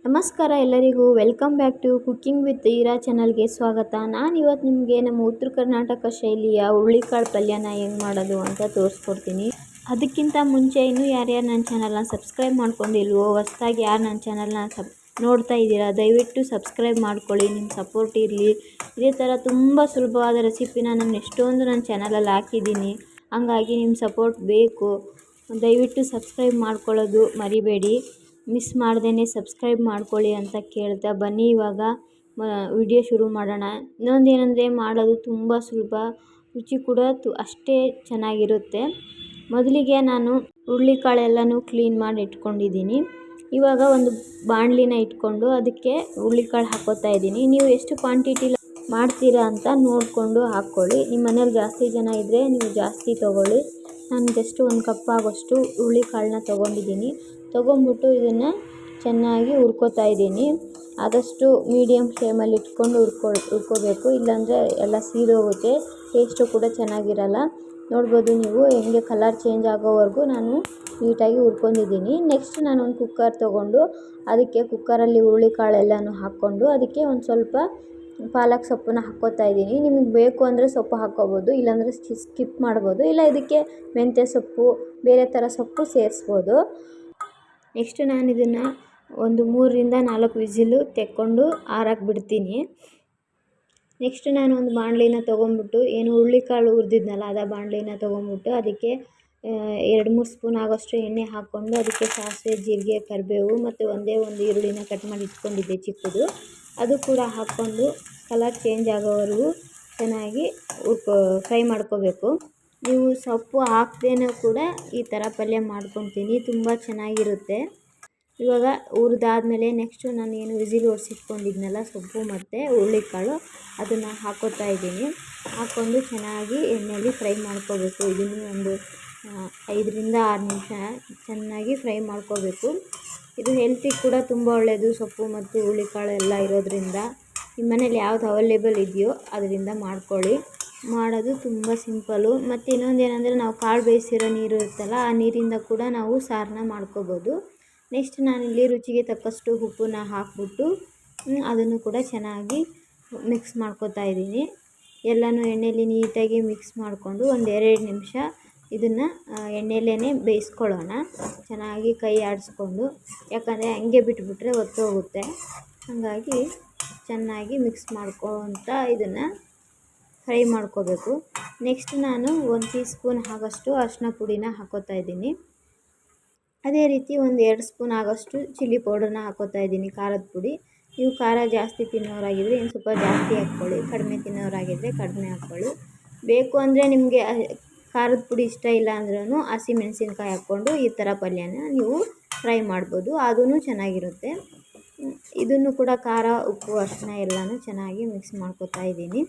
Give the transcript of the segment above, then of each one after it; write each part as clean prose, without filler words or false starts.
ನಮಸ್ಕಾರ ಎಲ್ಲರಿಗೂ, welcome back to cooking with Eera ಚಾನಲ್ಗೆ ಸ್ವಾಗತ. ನಾನು ಇವತ್ತು ನಿಮಗೆ ನಮ್ಮ ಉತ್ತರ ಕರ್ನಾಟಕ ಶೈಲಿಯ ಹುರುಳಿಕಾಳು ಪಲ್ಯನ ಹೆಂಗೆ ಮಾಡೋದು ಅಂತ ತೋರಿಸ್ಕೊಡ್ತೀನಿ. ಅದಕ್ಕಿಂತ ಮುಂಚೆ ಇನ್ನೂ ಯಾರ್ಯಾರು ನನ್ನ ಚಾನಲ್ನ ಸಬ್ಸ್ಕ್ರೈಬ್ ಮಾಡ್ಕೊಂಡಿಲ್ವೋ, ಹೊಸದಾಗಿ ಯಾರು ನನ್ನ ಚಾನಲ್ನ ನೋಡ್ತಾ ಇದ್ದೀರಾ, ದಯವಿಟ್ಟು ಸಬ್ಸ್ಕ್ರೈಬ್ ಮಾಡ್ಕೊಳ್ಳಿ. ನಿಮ್ಮ ಸಪೋರ್ಟ್ ಇರಲಿ. ಇದೇ ಥರ ತುಂಬ ಸುಲಭವಾದ ರೆಸಿಪಿನ ನಾನು ಎಷ್ಟೊಂದು ನನ್ನ ಚಾನಲಲ್ಲಿ ಹಾಕಿದ್ದೀನಿ. ಹಂಗಾಗಿ ನಿಮ್ಮ ಸಪೋರ್ಟ್ ಬೇಕು. ದಯವಿಟ್ಟು ಸಬ್ಸ್ಕ್ರೈಬ್ ಮಾಡ್ಕೊಳ್ಳೋದು ಮರಿಬೇಡಿ. ಮಿಸ್ ಮಾಡ್ದೇ ಸಬ್ಸ್ಕ್ರೈಬ್ ಮಾಡ್ಕೊಳ್ಳಿ ಅಂತ ಕೇಳ್ತಾ ಬನ್ನಿ ಇವಾಗ ವಿಡಿಯೋ ಶುರು ಮಾಡೋಣ. ಇನ್ನೊಂದೇನೆಂದರೆ ಮಾಡೋದು ತುಂಬ ಸುಲಭ, ರುಚಿ ಕೂಡ ಅಷ್ಟೇ ಚೆನ್ನಾಗಿರುತ್ತೆ. ಮೊದಲಿಗೆ ನಾನು ಹುರುಳಿಕಾಳೆಲ್ಲನೂ ಕ್ಲೀನ್ ಮಾಡಿ ಇಟ್ಕೊಂಡಿದ್ದೀನಿ. ಇವಾಗ ಒಂದು ಬಾಣಲಿನ ಇಟ್ಕೊಂಡು ಅದಕ್ಕೆ ಹುರುಳಿಕಾಳು ಹಾಕೋತಾ ಇದ್ದೀನಿ. ನೀವು ಎಷ್ಟು ಕ್ವಾಂಟಿಟಿ ಮಾಡ್ತೀರಾ ಅಂತ ನೋಡಿಕೊಂಡು ಹಾಕ್ಕೊಳ್ಳಿ. ನಿಮ್ಮ ಮನೇಲಿ ಜಾಸ್ತಿ ಜನ ಇದ್ದರೆ ನೀವು ಜಾಸ್ತಿ ತೊಗೊಳ್ಳಿ. ನಾನು ಜಸ್ಟ್ ಒಂದು ಕಪ್ ಆಗೋಷ್ಟು ಹುರುಳಿಕಾಳನ್ನ ತೊಗೊಂಡಿದ್ದೀನಿ. ತೊಗೊಂಡ್ಬಿಟ್ಟು ಇದನ್ನು ಚೆನ್ನಾಗಿ ಹುರ್ಕೋತಾ ಇದ್ದೀನಿ. ಆದಷ್ಟು ಮೀಡಿಯಮ್ ಫ್ಲೇಮಲ್ಲಿ ಇಟ್ಕೊಂಡು ಹುರ್ಕೋಬೇಕು, ಇಲ್ಲಾಂದರೆ ಎಲ್ಲ ಸೀದೋಗುತ್ತೆ, ಟೇಸ್ಟು ಕೂಡ ಚೆನ್ನಾಗಿರಲ್ಲ. ನೋಡ್ಬೋದು ನೀವು ಹೆಂಗೆ ಕಲರ್ ಚೇಂಜ್ ಆಗೋವರೆಗೂ ನಾನು ನೀಟಾಗಿ ಹುರ್ಕೊಂಡಿದ್ದೀನಿ. ನೆಕ್ಸ್ಟ್ ನಾನು ಒಂದು ಕುಕ್ಕರ್ ತೊಗೊಂಡು ಅದಕ್ಕೆ ಕುಕ್ಕರಲ್ಲಿ ಹುರುಳಿಕಾಳೆಲ್ಲನೂ ಹಾಕ್ಕೊಂಡು ಅದಕ್ಕೆ ಒಂದು ಸ್ವಲ್ಪ ಪಾಲಕ್ ಸೊಪ್ಪನ್ನ ಹಾಕ್ಕೋತಾ ಇದ್ದೀನಿ. ನಿಮಗೆ ಬೇಕು ಅಂದರೆ ಸೊಪ್ಪು ಹಾಕ್ಕೋಬೋದು, ಇಲ್ಲಾಂದರೆ ಸ್ಕಿಪ್ ಮಾಡ್ಬೋದು. ಇಲ್ಲ ಇದಕ್ಕೆ ಮೆಂತ್ಯ ಸೊಪ್ಪು, ಬೇರೆ ಥರ ಸೊಪ್ಪು ಸೇರಿಸ್ಬೋದು. ನೆಕ್ಸ್ಟ್ ನಾನು ಇದನ್ನು ಒಂದು 3ರಿಂದ 4 ವಿಸಿಲು ತೆಕ್ಕೊಂಡು ಆರಕ್ಕೆ ಬಿಡ್ತೀನಿ. ನೆಕ್ಸ್ಟ್ ನಾನು ಒಂದು ಬಾಣಲಿನ ತೊಗೊಂಡ್ಬಿಟ್ಟು ಏನು ಹುರುಳಿಕಾಳು ಹುರಿದಿದ್ನಲ್ಲ ಅದ ಬಾಣಲಿನ ತೊಗೊಂಡ್ಬಿಟ್ಟು ಅದಕ್ಕೆ 2-3 ಸ್ಪೂನ್ ಆಗೋಷ್ಟು ಎಣ್ಣೆ ಹಾಕ್ಕೊಂಡು ಅದಕ್ಕೆ ಸಾಸಿವೆ, ಜೀರಿಗೆ, ಕರಿಬೇವು ಮತ್ತು ಒಂದೇ ಒಂದು ಈರುಳ್ಳಿನ ಕಟ್ ಮಾಡಿ ಇಟ್ಕೊಂಡಿದ್ದೆ ಚಿಕ್ಕದು, ಅದು ಕೂಡ ಹಾಕ್ಕೊಂಡು ಕಲರ್ ಚೇಂಜ್ ಆಗೋವರೆಗೂ ಚೆನ್ನಾಗಿ ಫ್ರೈ ಮಾಡ್ಕೋಬೇಕು. ನೀವು ಸೊಪ್ಪು ಹಾಕ್ದೇನೂ ಕೂಡ ಈ ಥರ ಪಲ್ಯ ಮಾಡ್ಕೊತೀನಿ, ತುಂಬ ಚೆನ್ನಾಗಿರುತ್ತೆ. ಇವಾಗ ಹುರಿದಾದ್ಮೇಲೆ ನೆಕ್ಸ್ಟು ನಾನು ಏನು ವಿಸಿಲ್ ಹೊಡ್ಸಿಟ್ಕೊಂಡಿದ್ನಲ್ಲ ಸೊಪ್ಪು ಮತ್ತು ಹುರುಳಿಕಾಳು ಅದನ್ನು ಹಾಕ್ಕೋತಾ ಇದ್ದೀನಿ. ಹಾಕ್ಕೊಂಡು ಚೆನ್ನಾಗಿ ಎಣ್ಣೆಯಲ್ಲಿ ಫ್ರೈ ಮಾಡ್ಕೋಬೇಕು. ಇದನ್ನು ಒಂದು 5ರಿಂದ 6 ನಿಮಿಷ ಚೆನ್ನಾಗಿ ಫ್ರೈ ಮಾಡ್ಕೋಬೇಕು. ಇದು ಹೆಲ್ತಿಗೆ ಕೂಡ ತುಂಬ ಒಳ್ಳೆಯದು, ಸೊಪ್ಪು ಮತ್ತು ಹುರುಳಿಕಾಳು ಎಲ್ಲ ಇರೋದ್ರಿಂದ. ನಿಮ್ಮ ಮನೇಲಿ ಯಾವ್ದು ಅವೈಲೇಬಲ್ ಇದೆಯೋ ಅದರಿಂದ ಮಾಡ್ಕೊಳ್ಳಿ. ಮಾಡೋದು ತುಂಬ ಸಿಂಪಲ್ಲು. ಮತ್ತು ಇನ್ನೊಂದೇನೆಂದರೆ ನಾವು ಕಾಳು ಬೇಯಿಸಿರೋ ನೀರು ಇರುತ್ತಲ್ಲ ಆ ನೀರಿಂದ ಕೂಡ ನಾವು ಸಾರನ್ನ ಮಾಡ್ಕೋಬೋದು. ನೆಕ್ಸ್ಟ್ ನಾನಿಲ್ಲಿ ರುಚಿಗೆ ತಕ್ಕಷ್ಟು ಉಪ್ಪನ್ನ ಹಾಕ್ಬಿಟ್ಟು ಅದನ್ನು ಕೂಡ ಚೆನ್ನಾಗಿ ಮಿಕ್ಸ್ ಮಾಡ್ಕೋತಾ ಇದ್ದೀನಿ. ಎಲ್ಲನೂ ಎಣ್ಣೆಯಲ್ಲಿ ನೀಟಾಗಿ ಮಿಕ್ಸ್ ಮಾಡಿಕೊಂಡು ಒಂದು 2 ನಿಮಿಷ ಇದನ್ನು ಎಣ್ಣೆಯಲ್ಲೇ ಬೇಯಿಸ್ಕೊಳ್ಳೋಣ. ಚೆನ್ನಾಗಿ ಕೈ ಆಡಿಸ್ಕೊಂಡು, ಯಾಕಂದರೆ ಹಂಗೆ ಬಿಟ್ಬಿಟ್ರೆ ಒತ್ತೋಗುತ್ತೆ. ಹಾಗಾಗಿ ಚೆನ್ನಾಗಿ ಮಿಕ್ಸ್ ಮಾಡ್ಕೊತ ಇದನ್ನು ಫ್ರೈ ಮಾಡ್ಕೋಬೇಕು. ನೆಕ್ಸ್ಟ್ ನಾನು 1 ಟೀ ಸ್ಪೂನ್ ಆಗೋಷ್ಟು ಅರಿಶಿನ ಪುಡಿನ ಹಾಕ್ಕೋತಾ ಇದ್ದೀನಿ. ಅದೇ ರೀತಿ ಒಂದು 2 ಸ್ಪೂನ್ ಆಗೋಷ್ಟು ಚಿಲ್ಲಿ ಪೌಡರ್ನ ಹಾಕ್ಕೋತಾ ಇದ್ದೀನಿ, ಖಾರದ ಪುಡಿ. ನೀವು ಖಾರ ಜಾಸ್ತಿ ತಿನ್ನೋರಾಗಿದ್ದರೆ ಇನ್ನು ಸ್ವಲ್ಪ ಜಾಸ್ತಿ ಹಾಕ್ಕೊಳ್ಳಿ, ಕಡಿಮೆ ತಿನ್ನೋರಾಗಿದ್ದರೆ ಕಡಿಮೆ ಹಾಕ್ಕೊಳ್ಳಿ. ಬೇಕು ಅಂದರೆ ನಿಮಗೆ ಖಾರದ ಪುಡಿ ಇಷ್ಟ ಇಲ್ಲ ಅಂದ್ರೂ ಹಸಿಮೆಣಸಿನ್ಕಾಯಿ ಹಾಕ್ಕೊಂಡು ಈ ಥರ ಪಲ್ಯನ ನೀವು ಫ್ರೈ ಮಾಡ್ಬೋದು, ಅದೂ ಚೆನ್ನಾಗಿರುತ್ತೆ. ಇದನ್ನು ಕೂಡ ಖಾರ, ಉಪ್ಪು, ಅರಿಶಿನ ಎಲ್ಲನೂ ಚೆನ್ನಾಗಿ ಮಿಕ್ಸ್ ಮಾಡ್ಕೋತಾ ಇದ್ದೀನಿ.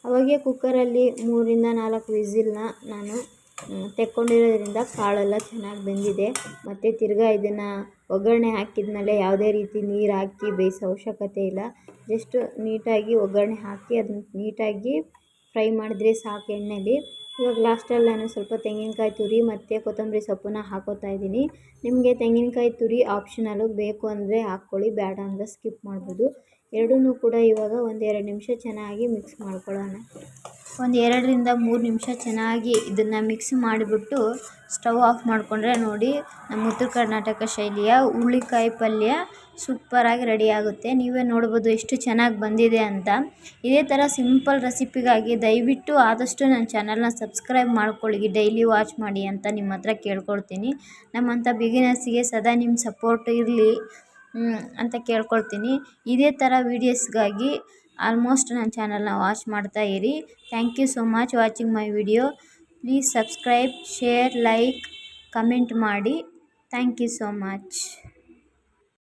ಅವಾಗೆ ಕುಕ್ಕರಲ್ಲಿ 3ರಿಂದ 4 ವಿಸಿಲ್ನ ನಾನು ತೆಕ್ಕೊಂಡಿರೋದ್ರಿಂದ ಕಾಳೆಲ್ಲ ಚೆನ್ನಾಗಿ ಬೆಂದಿದೆ. ಮತ್ತು ತಿರ್ಗಾ ಇದನ್ನು ಒಗ್ಗರಣೆ ಹಾಕಿದ್ಮೇಲೆ ಯಾವುದೇ ರೀತಿ ನೀರು ಹಾಕಿ ಬೇಯಿಸೋ ಅವಶ್ಯಕತೆ ಇಲ್ಲ. ಜಸ್ಟ್ ನೀಟಾಗಿ ಒಗ್ಗರಣೆ ಹಾಕಿ ಅದನ್ನು ನೀಟಾಗಿ ಫ್ರೈ ಮಾಡಿದ್ರೆ ಸಾಕು ಎಣ್ಣೆಲಿ. ಇವಾಗ ಲಾಸ್ಟಲ್ಲಿ ನಾನು ಸ್ವಲ್ಪ ತೆಂಗಿನಕಾಯಿ ತುರಿ ಮತ್ತು ಕೊತ್ತಂಬರಿ ಸೊಪ್ಪನ್ನ ಹಾಕ್ಕೋತಾ ಇದ್ದೀನಿ. ನಿಮಗೆ ತೆಂಗಿನಕಾಯಿ ತುರಿ ಆಪ್ಷನಲ್ಲು, ಬೇಕು ಅಂದರೆ ಹಾಕ್ಕೊಳ್ಳಿ, ಬೇಡ ಅಂದರೆ ಸ್ಕಿಪ್ ಮಾಡ್ಬೋದು. ಎರಡೂ ಕೂಡ ಇವಾಗ ಒಂದು 2 ನಿಮಿಷ ಚೆನ್ನಾಗಿ ಮಿಕ್ಸ್ ಮಾಡ್ಕೊಳ್ಳೋಣ. ಒಂದು 2ರಿಂದ 3 ನಿಮಿಷ ಚೆನ್ನಾಗಿ ಇದನ್ನು ಮಿಕ್ಸ್ ಮಾಡಿಬಿಟ್ಟು ಸ್ಟವ್ ಆಫ್ ಮಾಡಿಕೊಂಡ್ರೆ ನೋಡಿ ನಮ್ಮ ಉತ್ತರ ಕರ್ನಾಟಕ ಶೈಲಿಯ ಹುರುಳಿಕಾಯಿ ಪಲ್ಯ ಸೂಪರಾಗಿ ರೆಡಿ ಆಗುತ್ತೆ. ನೀವೇ ನೋಡ್ಬೋದು ಎಷ್ಟು ಚೆನ್ನಾಗಿ ಬಂದಿದೆ ಅಂತ. ಇದೇ ಥರ ಸಿಂಪಲ್ ರೆಸಿಪಿಗಾಗಿ ದಯವಿಟ್ಟು ಆದಷ್ಟು ನನ್ನ ಚಾನಲ್ನ ಸಬ್ಸ್ಕ್ರೈಬ್ ಮಾಡ್ಕೊಳ್ಳಿ, ಡೈಲಿ ವಾಚ್ ಮಾಡಿ ಅಂತ ನಿಮ್ಮ ಹತ್ರ ಕೇಳ್ಕೊಳ್ತೀನಿ. ನಮ್ಮಂಥ ಬಿಗಿನರ್ಸಿಗೆ ಸದಾ ನಿಮ್ಮ ಸಪೋರ್ಟ್ ಇರಲಿ ಅಂತ ಕೇಳ್ಕೊಳ್ತೀನಿ. ಇದೇ ಥರ ವೀಡಿಯೋಸ್ಗಾಗಿ ಆಲ್ಮೋಸ್ಟ್ ನನ್ನ ಚಾನಲ್ನ ವಾಚ್ ಮಾಡ್ತಾ ಇರಿ. Thank you so much watching my video. Please subscribe, share, like, comment ಮಾಡಿ. Thank you so much.